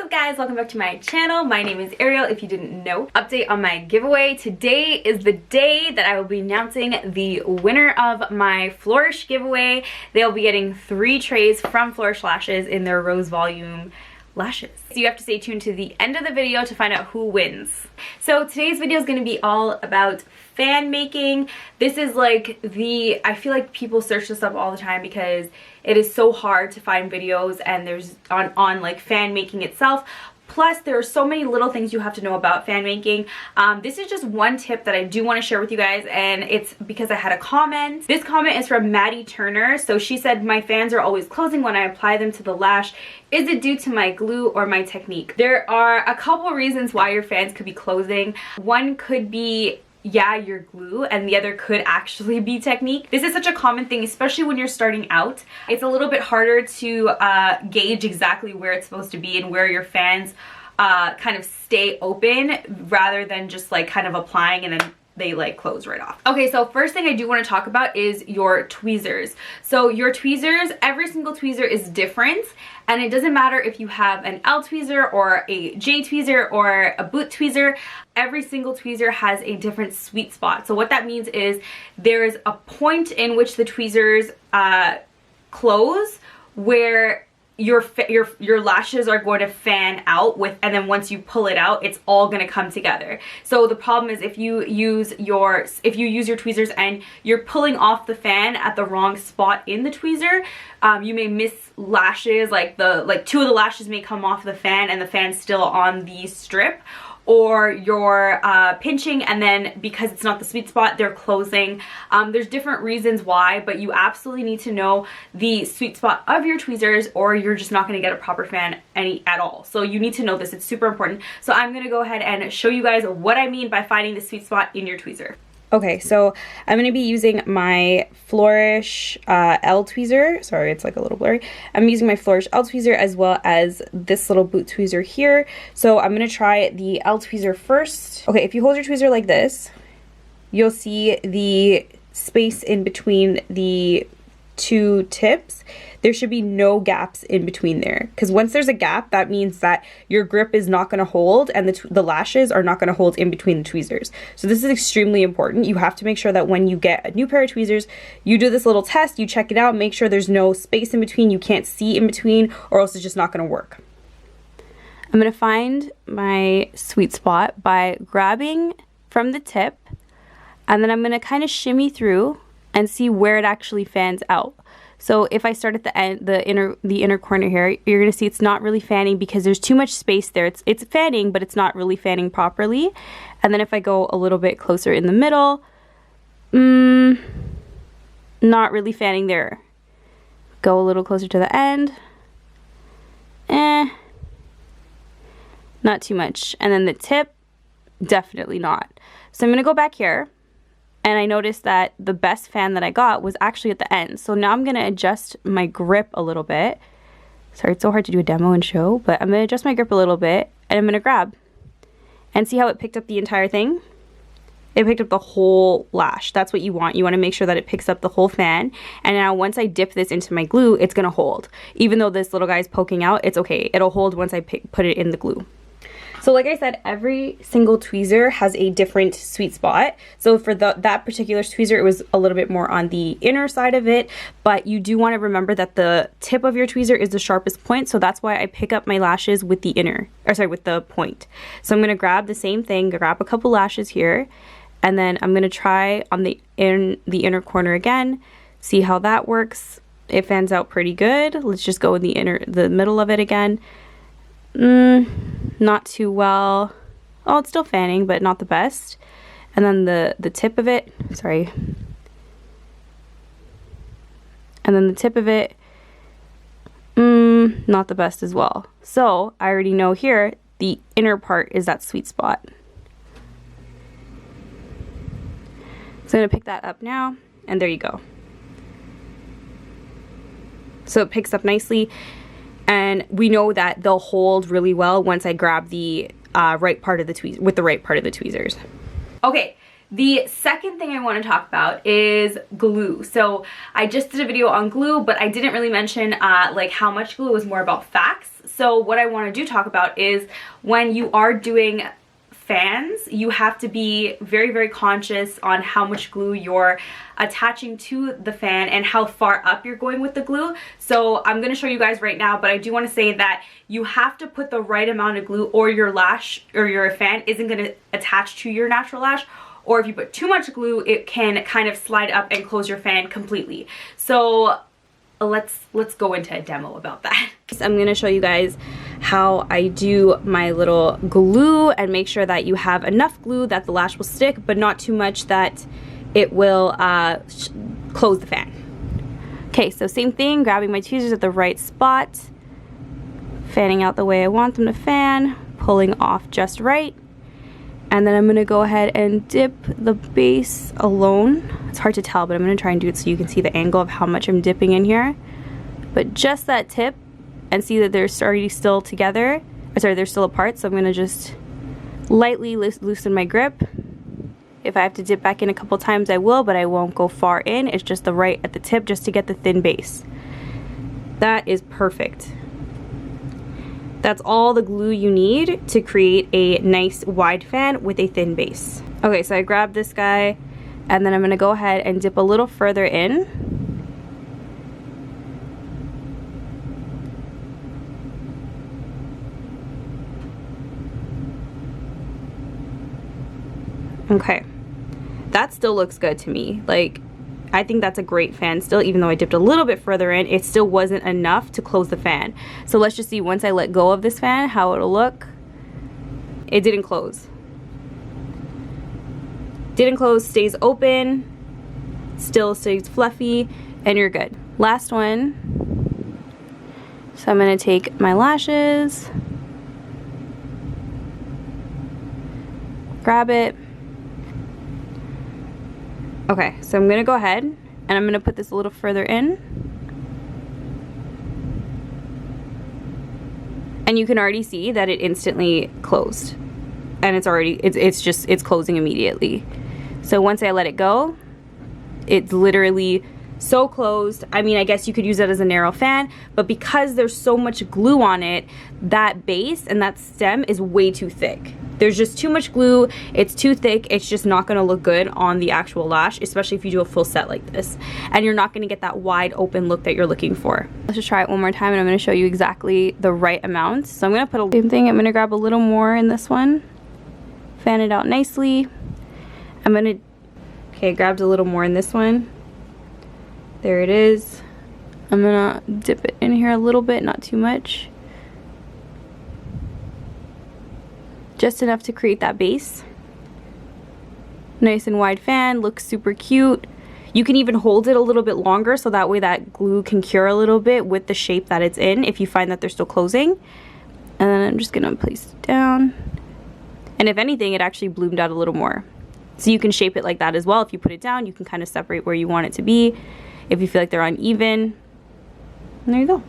up guys, welcome back to my channel. My name is Ariel, if you didn't know. Update on my giveaway. Today is the day that I will be announcing the winner of my Flourish giveaway. They'll be getting 3 trays from Flourish Lashes in their Rose Volume lashes. So you have to stay tuned to the end of the video to find out who wins. So today's video is going to be all about fan making. This is like I feel like people search this up all the time because it is so hard to find videos and there's on like fan making itself. Plus, there are so many little things you have to know about fan making. This is just one tip that I do want to share with you guys, and it's because I had a comment. This comment is from Maddie Turner. So she said, my fans are always closing when I apply them to the lash. Is it due to my glue or my technique? There are a couple reasons why your fans could be closing. One could be your glue, and the other could actually be technique. This is such a common thing, especially when you're starting out. It's a little bit harder to gauge exactly where it's supposed to be and where your fans kind of stay open rather than just like kind of applying and then they like close right off. Okay, so first thing I do want to talk about is your tweezers. So your tweezers, every single tweezer is different, and it doesn't matter if you have an L tweezer or a J tweezer or a boot tweezer. Every single tweezer has a different sweet spot. So what that means is there's a point in which the tweezers close where your lashes are going to fan out with, and then once you pull it out, it's all going to come together. So the problem is if you use your tweezers and you're pulling off the fan at the wrong spot in the tweezer, you may miss lashes, like 2 of the lashes may come off the fan and the fan's still on the strip, or you're pinching and then because it's not the sweet spot, they're closing. There's different reasons why, but you absolutely need to know the sweet spot of your tweezers or you're just not gonna get a proper fan at all. So you need to know this, it's super important. So I'm gonna go ahead and show you guys what I mean by finding the sweet spot in your tweezer. Okay, so I'm going to be using my Flourish L tweezer. Sorry, it's like a little blurry. I'm using my Flourish L tweezer as well as this little boot tweezer here. So I'm going to try the L tweezer first. Okay, if you hold your tweezer like this, you'll see the space in between the 2 tips. There should be no gaps in between there, because once there's a gap, that means that your grip is not going to hold and the lashes are not going to hold in between the tweezers. So this is extremely important. You have to make sure that when you get a new pair of tweezers, you do this little test, you check it out, make sure there's no space in between, you can't see in between, or else it's just not going to work. I'm going to find my sweet spot by grabbing from the tip, and then I'm going to kind of shimmy through and see where it actually fans out. So if I start at the end, the inner corner here, you're gonna see it's not really fanning because there's too much space there. It's fanning, but it's not really fanning properly. And then if I go a little bit closer in the middle, not really fanning there. Go a little closer to the end, not too much. And then the tip, definitely not. So I'm gonna go back here. And I noticed that the best fan that I got was actually at the end. So now I'm going to adjust my grip a little bit. Sorry, it's so hard to do a demo and show, but I'm going to adjust my grip a little bit and I'm going to grab. And see how it picked up the entire thing? It picked up the whole lash. That's what you want. You want to make sure that it picks up the whole fan. And now once I dip this into my glue, it's going to hold. Even though this little guy's poking out, it's okay. It'll hold once I put it in the glue. So like I said, every single tweezer has a different sweet spot. So for that particular tweezer, it was a little bit more on the inner side of it, but you do want to remember that the tip of your tweezer is the sharpest point. So that's why I pick up my lashes with the with the point. So I'm going to grab the same thing, grab a couple lashes here, and then I'm going to try on the inner corner again, see how that works. It fans out pretty good. Let's just go in the middle of it again. Not too well. Oh, it's still fanning, but not the best. And then the tip of it, sorry. And then the tip of it, not the best as well. So I already know here, the inner part is that sweet spot. So I'm gonna pick that up now, and there you go. So it picks up nicely. And we know that they'll hold really well once I grab the right part of the tweezers with the right part of the tweezers. Okay, the second thing I want to talk about is glue. So I just did a video on glue, but I didn't really mention like how much glue is more about facts. So what I want to talk about is when you are doing fans, you have to be very, very conscious on how much glue you're attaching to the fan and how far up you're going with the glue. So I'm going to show you guys right now, but I do want to say that you have to put the right amount of glue or your lash or your fan isn't going to attach to your natural lash. Or if you put too much glue, it can kind of slide up and close your fan completely. So let's go into a demo about that. So I'm going to show you guys how I do my little glue and make sure that you have enough glue that the lash will stick, but not too much that it will close the fan. Okay, so same thing, grabbing my tweezers at the right spot, fanning out the way I want them to fan, pulling off just right, and then I'm going to go ahead and dip the base alone. It's hard to tell, but I'm going to try and do it so you can see the angle of how much I'm dipping in here. But just that tip, and see that they're already still together, or sorry, they're still apart, so I'm going to just lightly loosen my grip. If I have to dip back in a couple times, I will, but I won't go far in. It's just the right at the tip just to get the thin base. That is perfect. That's all the glue you need to create a nice wide fan with a thin base. Okay, so I grabbed this guy, and then I'm going to go ahead and dip a little further in. Okay, that still looks good to me. Like, I think that's a great fan still, even though I dipped a little bit further in, it still wasn't enough to close the fan. So let's just see once I let go of this fan, how it'll look. It didn't close. Didn't close, stays open, still stays fluffy, and you're good. Last one. So I'm gonna take my lashes, grab it. Okay, so I'm gonna go ahead and I'm gonna put this a little further in. And you can already see that it instantly closed. And it's closing immediately. So once I let it go, it's literally so closed. I mean, I guess you could use it as a narrow fan, but because there's so much glue on it, that base and that stem is way too thick. There's just too much glue, it's too thick, it's just not gonna look good on the actual lash, especially if you do a full set like this. And you're not gonna get that wide open look that you're looking for. Let's just try it one more time and I'm gonna show you exactly the right amount. So I'm gonna put a same thing, I'm gonna grab a little more in this one, fan it out nicely. Okay, grabbed a little more in this one. There it is. I'm gonna dip it in here a little bit, not too much. Just enough to create that base. Nice and wide fan, looks super cute. You can even hold it a little bit longer so that way that glue can cure a little bit with the shape that it's in if you find that they're still closing. And then I'm just gonna place it down. And if anything, it actually bloomed out a little more. So you can shape it like that as well. If you put it down, you can kind of separate where you want it to be. If you feel like they're uneven, and there you go.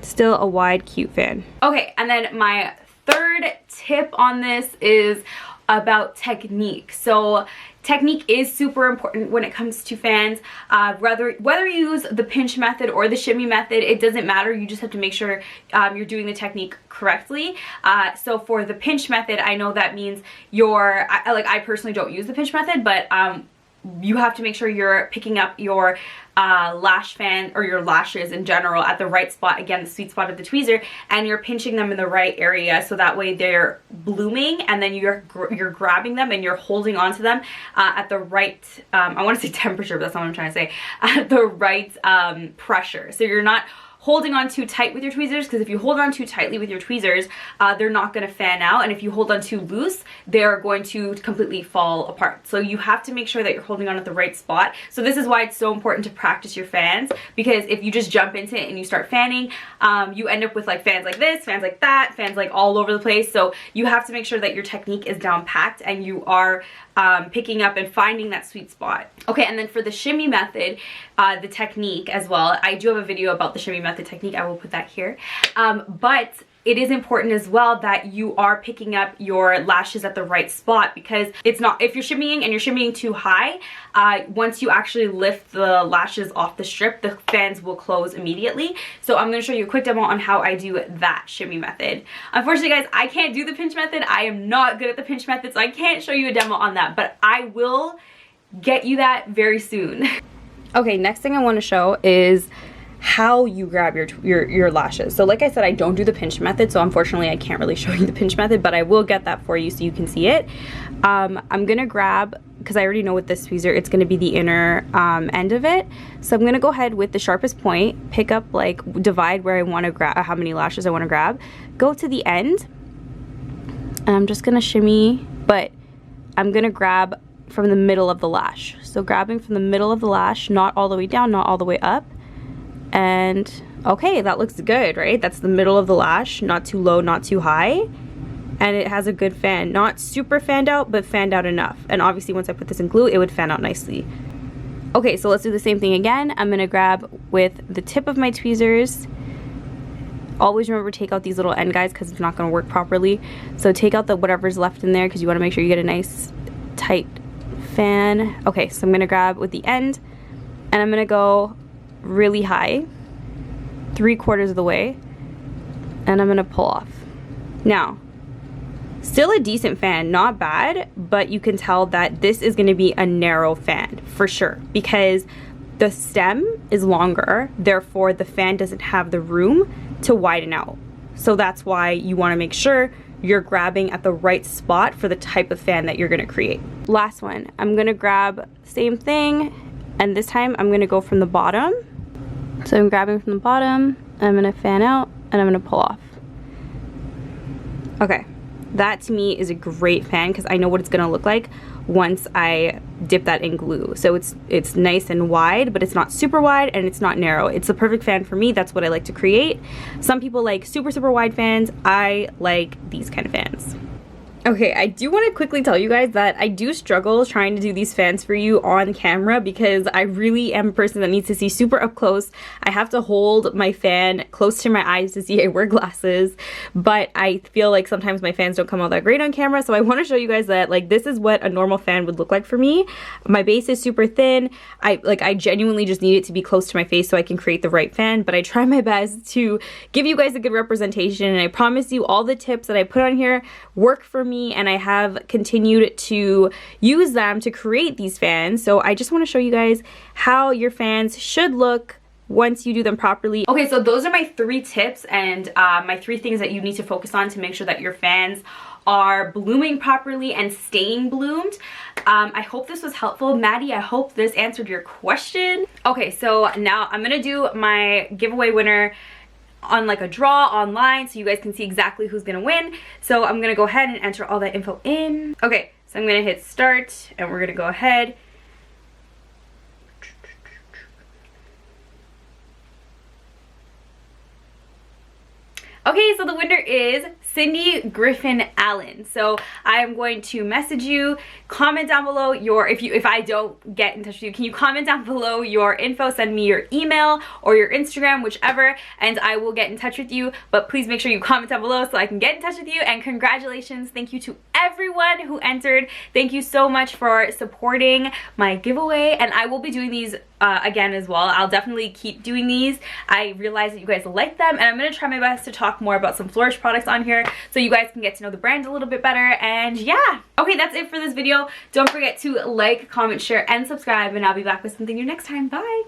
Still a wide, cute fan. Okay, and then my third tip on this is about technique. So technique is super important when it comes to fans. Whether you use the pinch method or the shimmy method, it doesn't matter. You just have to make sure you're doing the technique correctly. So for the pinch method, I know that means I personally don't use the pinch method, but you have to make sure you're picking up your lash fan or your lashes in general at the right spot, again the sweet spot of the tweezer, and you're pinching them in the right area so that way they're blooming, and then you're grabbing them and you're holding on to them at the right I want to say temperature, but that's not what I'm trying to say, at the right pressure. So you're not holding on too tight with your tweezers, because if you hold on too tightly with your tweezers, they're not going to fan out, and if you hold on too loose, they're going to completely fall apart. So you have to make sure that you're holding on at the right spot. So this is why it's so important to practice your fans, because if you just jump into it and you start fanning, you end up with like fans like this, fans like that, fans like all over the place. So you have to make sure that your technique is down packed and you are picking up and finding that sweet spot. Okay, and then for the shimmy method, the technique as well, I do have a video about the shimmy method technique. I will put that here. But it is important as well that you are picking up your lashes at the right spot, because it's not, if you're shimmying and you're shimmying too high, once you actually lift the lashes off the strip, the fans will close immediately. So I'm going to show you a quick demo on how I do that shimmy method. Unfortunately guys, I can't do the pinch method. I am not good at the pinch method, so I can't show you a demo on that, but I will get you that very soon. Okay, next thing I want to show is how you grab your lashes. So like I said, I don't do the pinch method, so unfortunately I can't really show you the pinch method, but I will get that for you so you can see it. I'm gonna grab, because I already know with this tweezer it's gonna be the inner end of it, so I'm gonna go ahead with the sharpest point, pick up, like, divide where I want to grab, how many lashes I want to grab, go to the end, and I'm just gonna shimmy, but I'm gonna grab from the middle of the lash. So grabbing from the middle of the lash, not all the way down, not all the way up. And okay, that looks good, right? That's the middle of the lash, not too low, not too high. And it has a good fan. Not super fanned out, but fanned out enough. And obviously once I put this in glue, it would fan out nicely. Okay, so let's do the same thing again. I'm gonna grab with the tip of my tweezers. Always remember, take out these little end guys because it's not gonna work properly. So take out the whatever's left in there because you wanna make sure you get a nice tight fan. Okay, so I'm gonna grab with the end and I'm gonna go really high, 3/4 of the way, and I'm gonna pull off. Now, still a decent fan, not bad, but you can tell that this is gonna be a narrow fan for sure because the stem is longer, therefore the fan doesn't have the room to widen out. So that's why you wanna make sure you're grabbing at the right spot for the type of fan that you're gonna create. Last one, I'm gonna grab same thing, and this time I'm gonna go from the bottom. So I'm grabbing from the bottom, I'm gonna fan out, and I'm gonna pull off. Okay, that to me is a great fan because I know what it's gonna look like once I dip that in glue. So it's nice and wide, but it's not super wide and it's not narrow. It's the perfect fan for me. That's what I like to create. Some people like super wide fans. I like these kind of fans. Okay, I do want to quickly tell you guys that I do struggle trying to do these fans for you on camera because I really am a person that needs to see super up close. I have to hold my fan close to my eyes to see. I wear glasses, but I feel like sometimes my fans don't come out that great on camera, so I want to show you guys that, like, this is what a normal fan would look like for me. My base is super thin. I genuinely just need it to be close to my face so I can create the right fan, but I try my best to give you guys a good representation, and I promise you all the tips that I put on here work for me, and I have continued to use them to create these fans. So I just want to show you guys how your fans should look once you do them properly. Okay, so those are my 3 tips and my 3 things that you need to focus on to make sure that your fans are blooming properly and staying bloomed. I hope this was helpful. Maddie, I hope this answered your question. Okay, so now I'm gonna do my giveaway winner on like a draw online so you guys can see exactly who's gonna win. So I'm gonna go ahead and enter all that info in. Okay, so I'm gonna hit start and we're gonna go ahead. Okay, so the winner is Cindy Griffin Allen. So I am going to message you, comment down below your, if I don't get in touch with you, can you comment down below your info, send me your email or your Instagram, whichever, and I will get in touch with you. But please make sure you comment down below so I can get in touch with you. And congratulations, thank you to everyone who entered. Thank you so much for supporting my giveaway, and I will be doing these again as well. I'll definitely keep doing these. I realize that you guys like them, and I'm gonna try my best to talk more about some Flourish products on here so you guys can get to know the brand a little bit better. And yeah, okay, that's it for this video. Don't forget to like, comment, share, and subscribe, and I'll be back with something new next time. Bye.